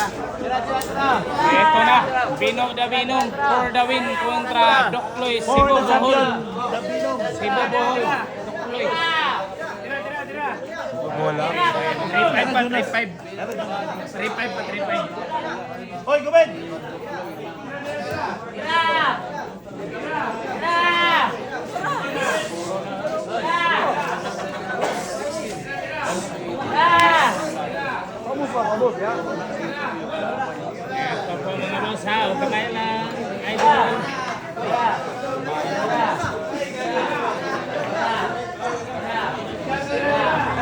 Ito na, Bino the Binong for the win kontra Dokloy Cebu Bohol. Cebu Bohol, Dokloy. Bola. 3-5 pa 3-5. Hoy, Gubed! Vamos ya. Ito po mga boss ha, o kamay lang. Idol.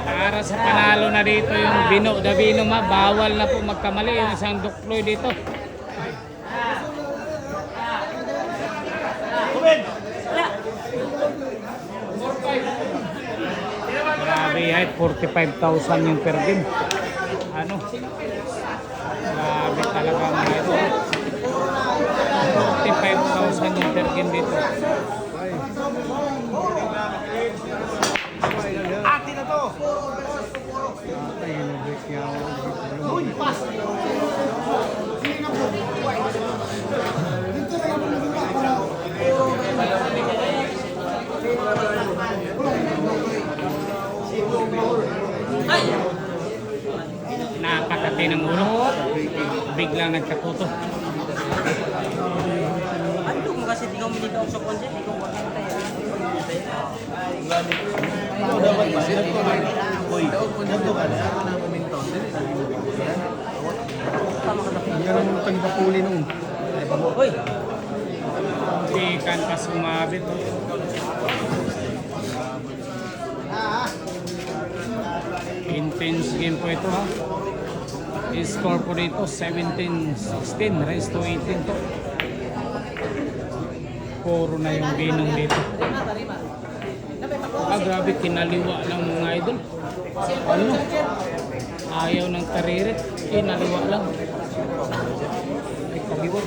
Para sa panalo na dito yung Bino the Binong ha, bawal na po magkamali yung isang Dokloy dito. Gubed! Grabe height, 45,000 yung per game. Ano? Grabe talaga mga ito. 45,000 yung per game dito. Ati na to! Uy, pas! Napakati ng ulo. Biglang nagkakuto. Ano mo kasi di ka uminito sa konsep, di ko makita yan. Ikaw dapat ba? Uy, nandito ka na. Ako na momentum. Yan ang pagpapuli nung. Uy! Ikan pa sumabit. Intense game po ito ha. I-score po dito 17-16 race to 18 to. Puro na yung Binong dito. Grabe kinaliwa lang mga idol. Ano? Ayaw ng karire. Kinaliwa lang. Ay kaliwa.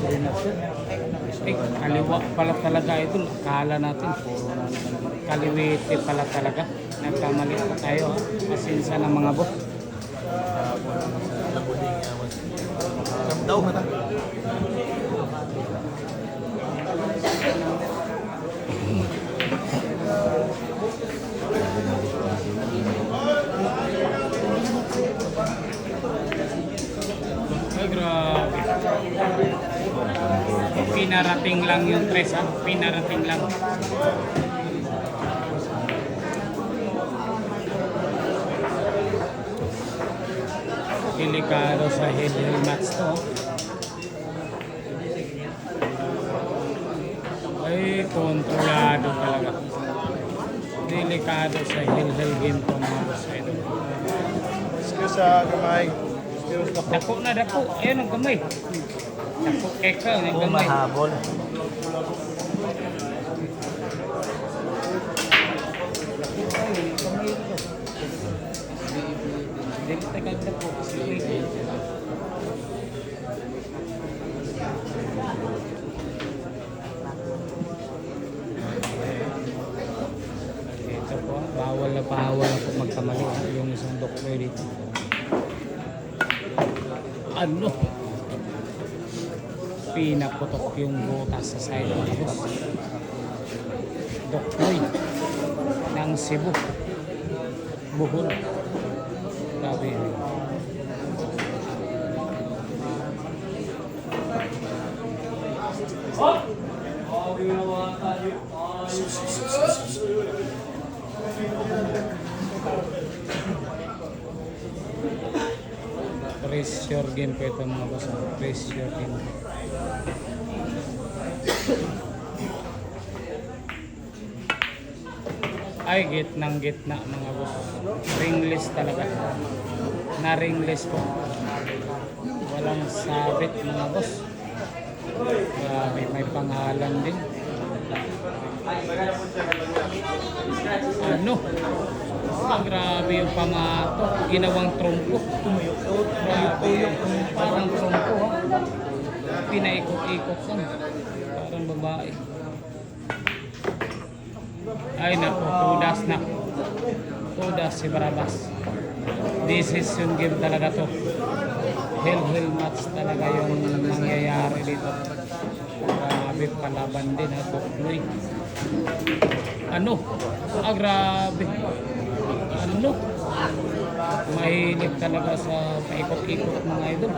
Ay kaliwa pala talaga idol. Akala natin. Kaliwete pala talaga. Nagkamali pa tayo ha. Pasinsa ng mga bot. Daw mata. Ay grabe. Pinarating lang yung tres ha. Pinarating lang. Delikado sa head-hill match to. Ay, kontrolado talaga. Delikado sa head-hill game to mga side. Excuse sa kamay. Excuse ka po. Dako na dako. Ayun ang kamay. Dako eka ang kamay. Mahabol. Hindi tagal dako. Sige. Ito po, bawal na po magkamali yung isang Dokloy dito. Ano? Pinaputok yung butas sa side ng boss. Dokloy ng Cebu Bohol. Grabe yun. Pressure game po ito mga boss. Pressure game. Ay, gitna mga boss. Ringless talaga. Na ringless po. Walang sabit mga boss. Grabe, may pangalan din. Ano? Grabe yung pamato. Ginawang trompo. Tuyok-tuyok. Parang trompo. Pinaikot-ikot lang. Parang babae. Ay naku, tudas na. Tudas si Barabas. Decision game talaga to. Hell match talaga yung nangyayari dito. Grabe palaban din ha, Tukloy. Ano? Grabe. Ano? Mahilig talaga sa paikot-ikot mga idol.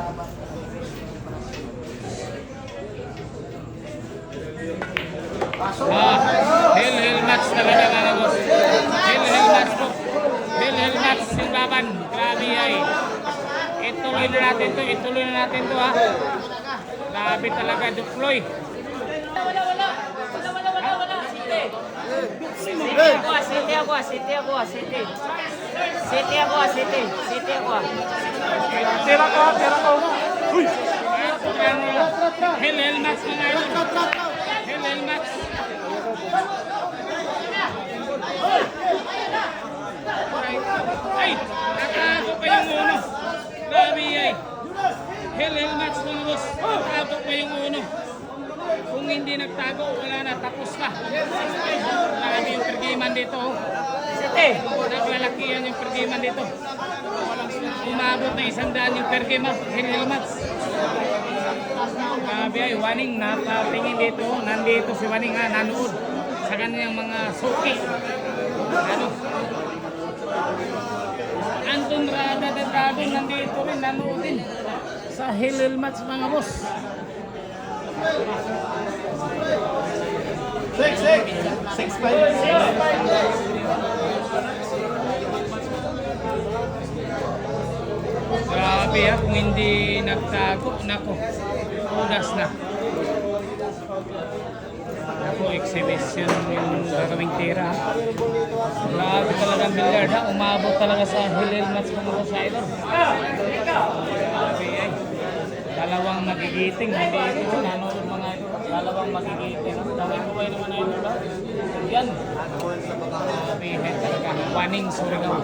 Hell match talaga mga boss. Hell match po. Hell match yung laban. Grabe ay. Ituloy na natin to ha. Grabe talaga Tukloy. City ako. Tira ko. Uy! Hell match mga idol. Hell match. Ay! Natago pa yung uno. Grabe ay. Hell match mga boss. Natago pa yung uno. Kung hindi nagtago, wala na. Tapos na. Grabe yung pergiman dito. City! Naglalakihan yung pergiman dito. Umabot na 100 yung pergiman. Hell match. Grabe ay, Waning napatingin dito. Nandito si Waning ha, nanood sa kanyang mga suki. Ano? Anton Rada Dragon nandito rin, nanood din sa Hell match mga boss. 6'5". Grabe ha, kung hindi nagtago, nako, udas na. Ako, exhibition yung gagawing tira. Grabe talagang billiard ha, umabot talaga sa Hell match mga boss idol. Grabe ay. Dalawang magigiting, hindi ito nanood mga idol. Dalawang magigiting. Dami ko kayo naman idol ba? Yan. Grabe talaga. Waning Surigao.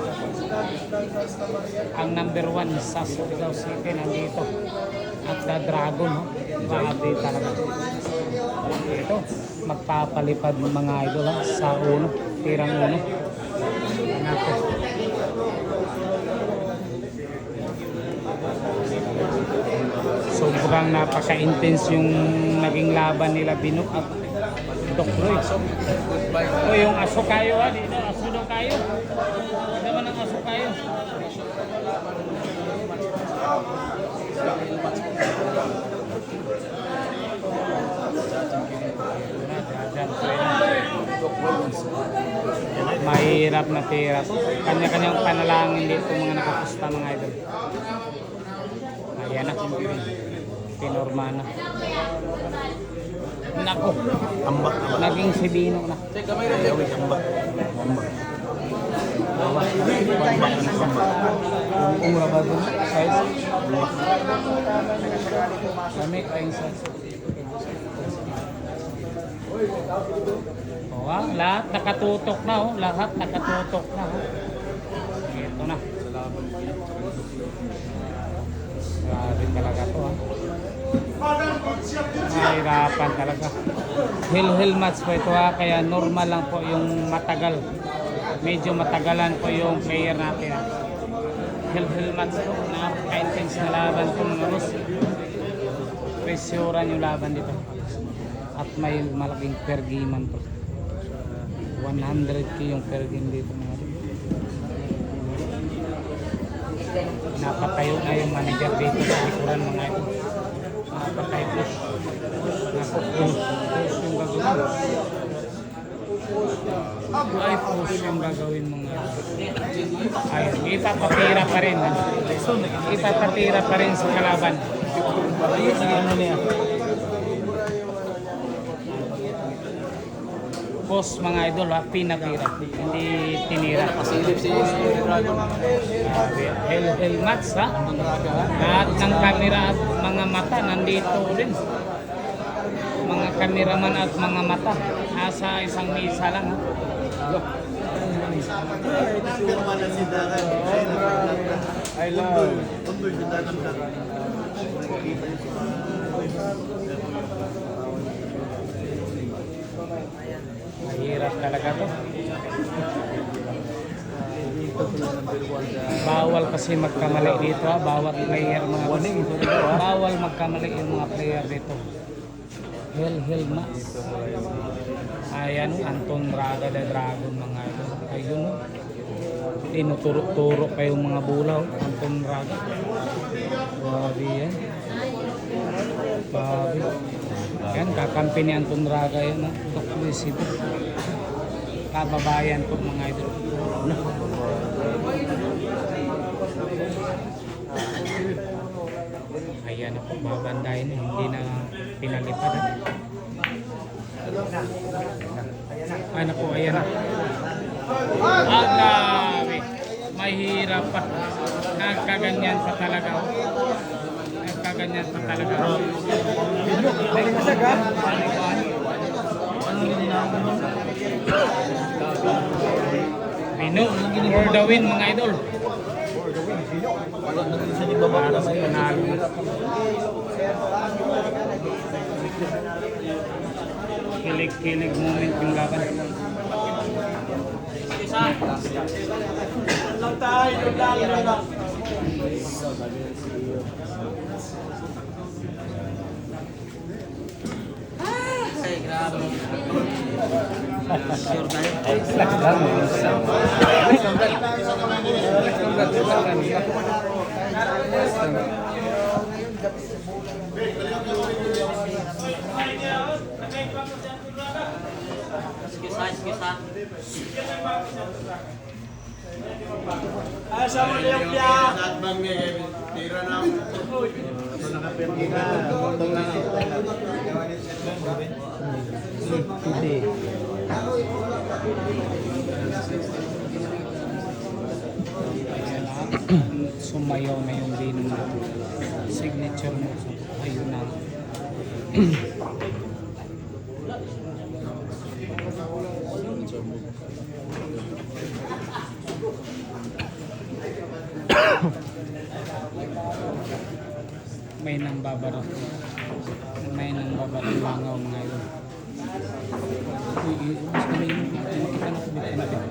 Ang number 1 sa Surigao City nandito. At the Dragon. Grabe talaga. Ito, magpapalipad ng mga idol ha, sa uno. Tirang uno. Nako. Sobrang napaka-intense yung naging laban nila Binok at Tukloy. O yung aso kayo ha, dito aso daw kayo. Ano naman ang aso kayo? Mahirap na tira. Kanya-kanyang panalangin dito mga nakapusta mga idol. Ayan na. Pinorma na. Nako. Ambak. Naging si Bino na. Ambak. Umura ba doon? Size? Kami tayong size. Oh, lahat nakatutok na oh. Lahat nakatutok na oh. Ito na. Grabe talaga to ha. Mahirapan talaga. Hell match po ito ha. Kaya normal lang po yung matagal. Medyo matagalan po yung player natin ha. Hell match po. Napaka-intense na laban po mga boss. Presyuran yung laban dito. At may malaking per game po. 100k yung per game dito mga boss. Napatayo na yung manager dito sa likuran mga ito. Napatayo na. Push yung gagawin. Ay, push yung gagawin mga ito. Ay, ipapatira pa rin. Ipapatira pa rin sa kalaban. Ano niya? Post mga idol ha, pinatira, hindi tinira. Pasilip si Dragon. Hell match ha. Lahat ng kamera at mga mata nandito rin. Mga kameraman at mga mata nasa isang misa lang ha. I love. Mahirap talaga to. Bawal kasi magkamali dito ha, bawat player mga boss. Bawal magkamali yung mga player dito. Hell mas. Ayan o, Anton Braga the Dragon mga idol. Ayun o. Tinuturo-turo pa yung mga bulaw. Anton Braga. Grabe yan. Grabe. Yan, kakampi ni Anton Braga yan ha. Exclusive. Kababayan po mga idol. Ayan na po, babandayin. Hindi na pinalipad. Ano po, ayan na. Grabe. Mahirap pa. Nagkaganyan pa talaga. Nagkaganyan pa talaga. Bino, for the win mga idol. Para sa panalo na. Kilig-kilig moment yung laban. Ay, grabe. Sure tayo. Excuse ha. Asa mo yung pia? Bang tira na. Sumayaw na yung din na signature mo. Ayun na. May nang babara. May nang babara langaw mga yun. Uy, mas kami yun. Kita na kubit natin.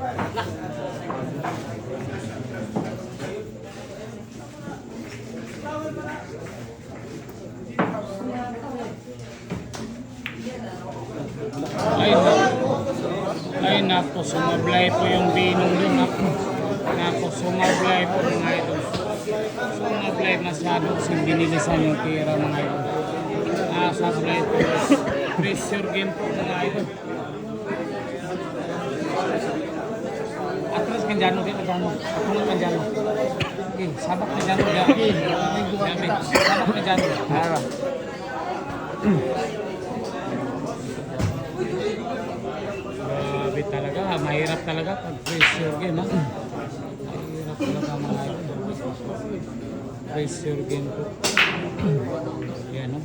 Ay nako, sumablay po yung binong dun. Nako, sumablay po mga idol. Sumablay masyado kasi binilisan yung tira mga idol. Sablay po. Pressure game po mga idol. Atras kanjano din, kanjano. Ako kanjano. Okay, sabak kanjano. Sabak kanjano. Hara. Grabe talaga, mahirap talaga pag pressure game ha. Mahirap talaga mga idol. Pressure game po. Yan o.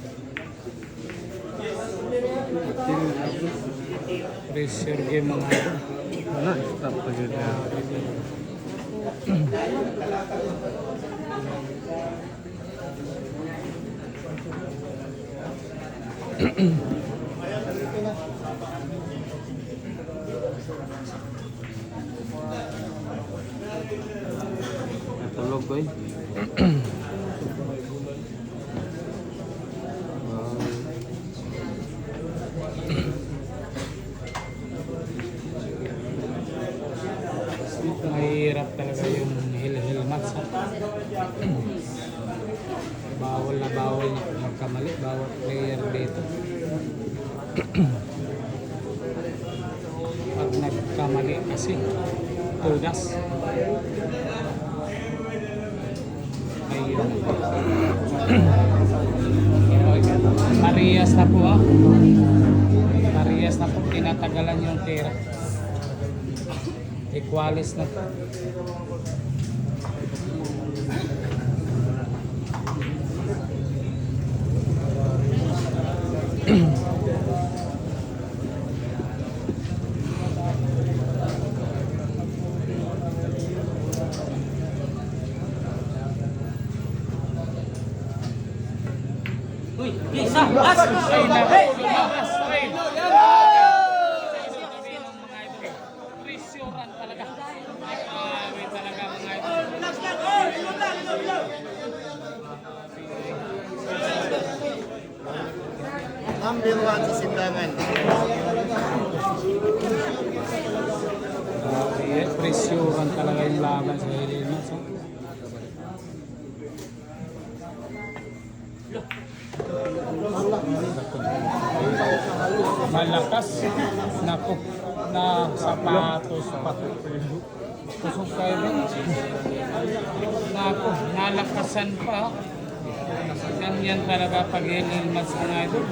Pressure game mga idol. Wala, stop pa dyan. Natulog ko eh. Mahirap talaga yung hill match ha. Bawal na magkamali bawat player dito. Pag nagkamali kasi tudas. Ayun. Marias na po ha. Marias na po, tinatagalan yung tira. Equalis na. Uy, isa, as! Ay, naku, lumabas. Ay, Presyuran talaga. Grabe talaga mga idol. Number 1 sa simbangan. Presyuhan talaga yung laban sa Ilimas. Oh. Malakas. Naku, na sapatos pa. Kusog kayo ba? Naku, nalakasan pa. Ganyan talaga pag Ilimas mga idol.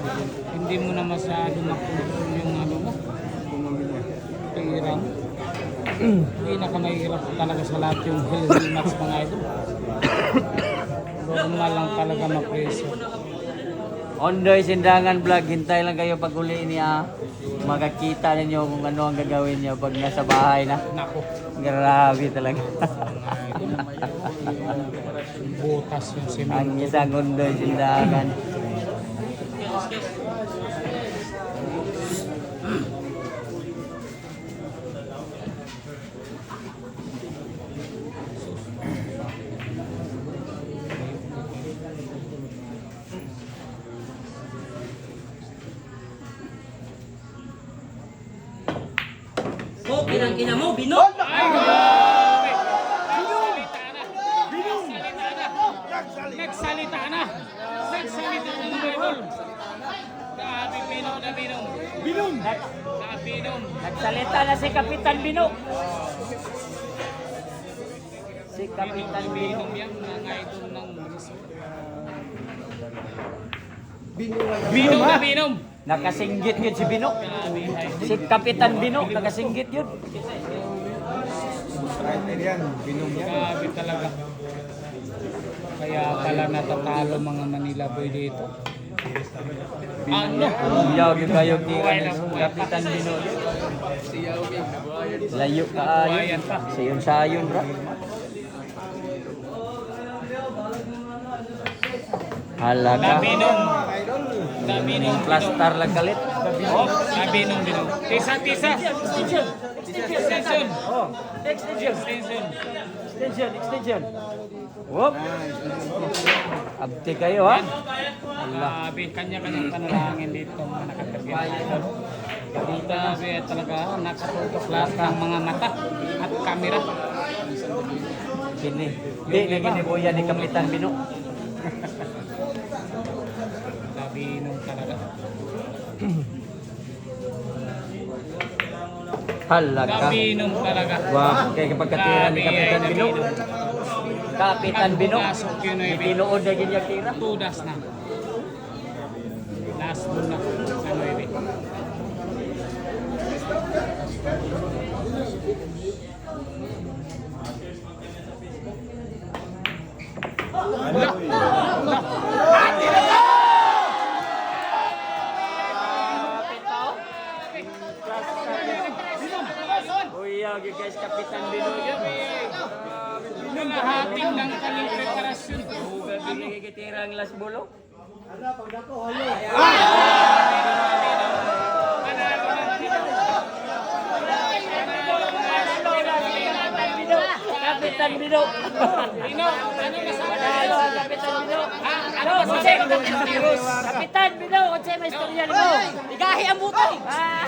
Hindi mo na masyado makontrol yung ano mo. Pira mo. Pinakamahirap talaga sa lahat yung Ilimas mga idol. Normal lang talaga mapreso. Ondoy Sindangan Vlog, hintay lang kayo pag uli niya. Makakita ninyo kung ano ang gagawin niyo pag nasa bahay na. Naku, Grabe talaga. butas yung Ang simento. isang Ondoy Sindangan. Oh, pinang-ina mo, binok! Ay, grabe! Nagsalita na! Nagsalita na mga idol! Grabe, binom na binom! Binom! Binom! Nagsalita na si Kapitan Binok. Si Kapitan Binok. Binom yan, mga idol ng resort. Binom na binom! Nakasinggit yun si Binok. Grabe, ay. Si Kapitan Binok, nakasinggit yun. Grabe talaga. Kaya pala natatalo mga Manila Boy dito. Ano? Yaw yung kayong ni Kapitan Binok. Layo ka ayon. Buhayan pa. Sayon sayon bro. Halaga. Dabinom. Dabinom. Plastar lang kalit. Oh, dabinom binom. Tisa, tisa. Extension. Extension. Oh, extension. Extension. Extension. Whoop. Abti kayo ha. Grabe, kanya-kanyang panalangin dito mga nakakagyan. Grabe talaga, nakatutok lahat ng mga mata at kamera. Kini. Di na ginibuya ni Kapitan Binok. Dabinom talaga. Halaga. Dabinom talaga. Wah, kaya kapag katira ni Kapitan Binok. Kapitan Binok. Pasok yun ay Tinuod na ganyan tira. tudas na. Last one na. Ano yun? Uyaw yun guys, Kapitan Binok yun. Lahating ng kanyang preparasyon. Gigitira ang last bulo. Kapitan Binok. Pino, ano masabi? Panalo ang Kapitan Binok. Ano masabi? Kapitan Binok, kung sa'yo may istorya nito. Igahi ang buto! Ah.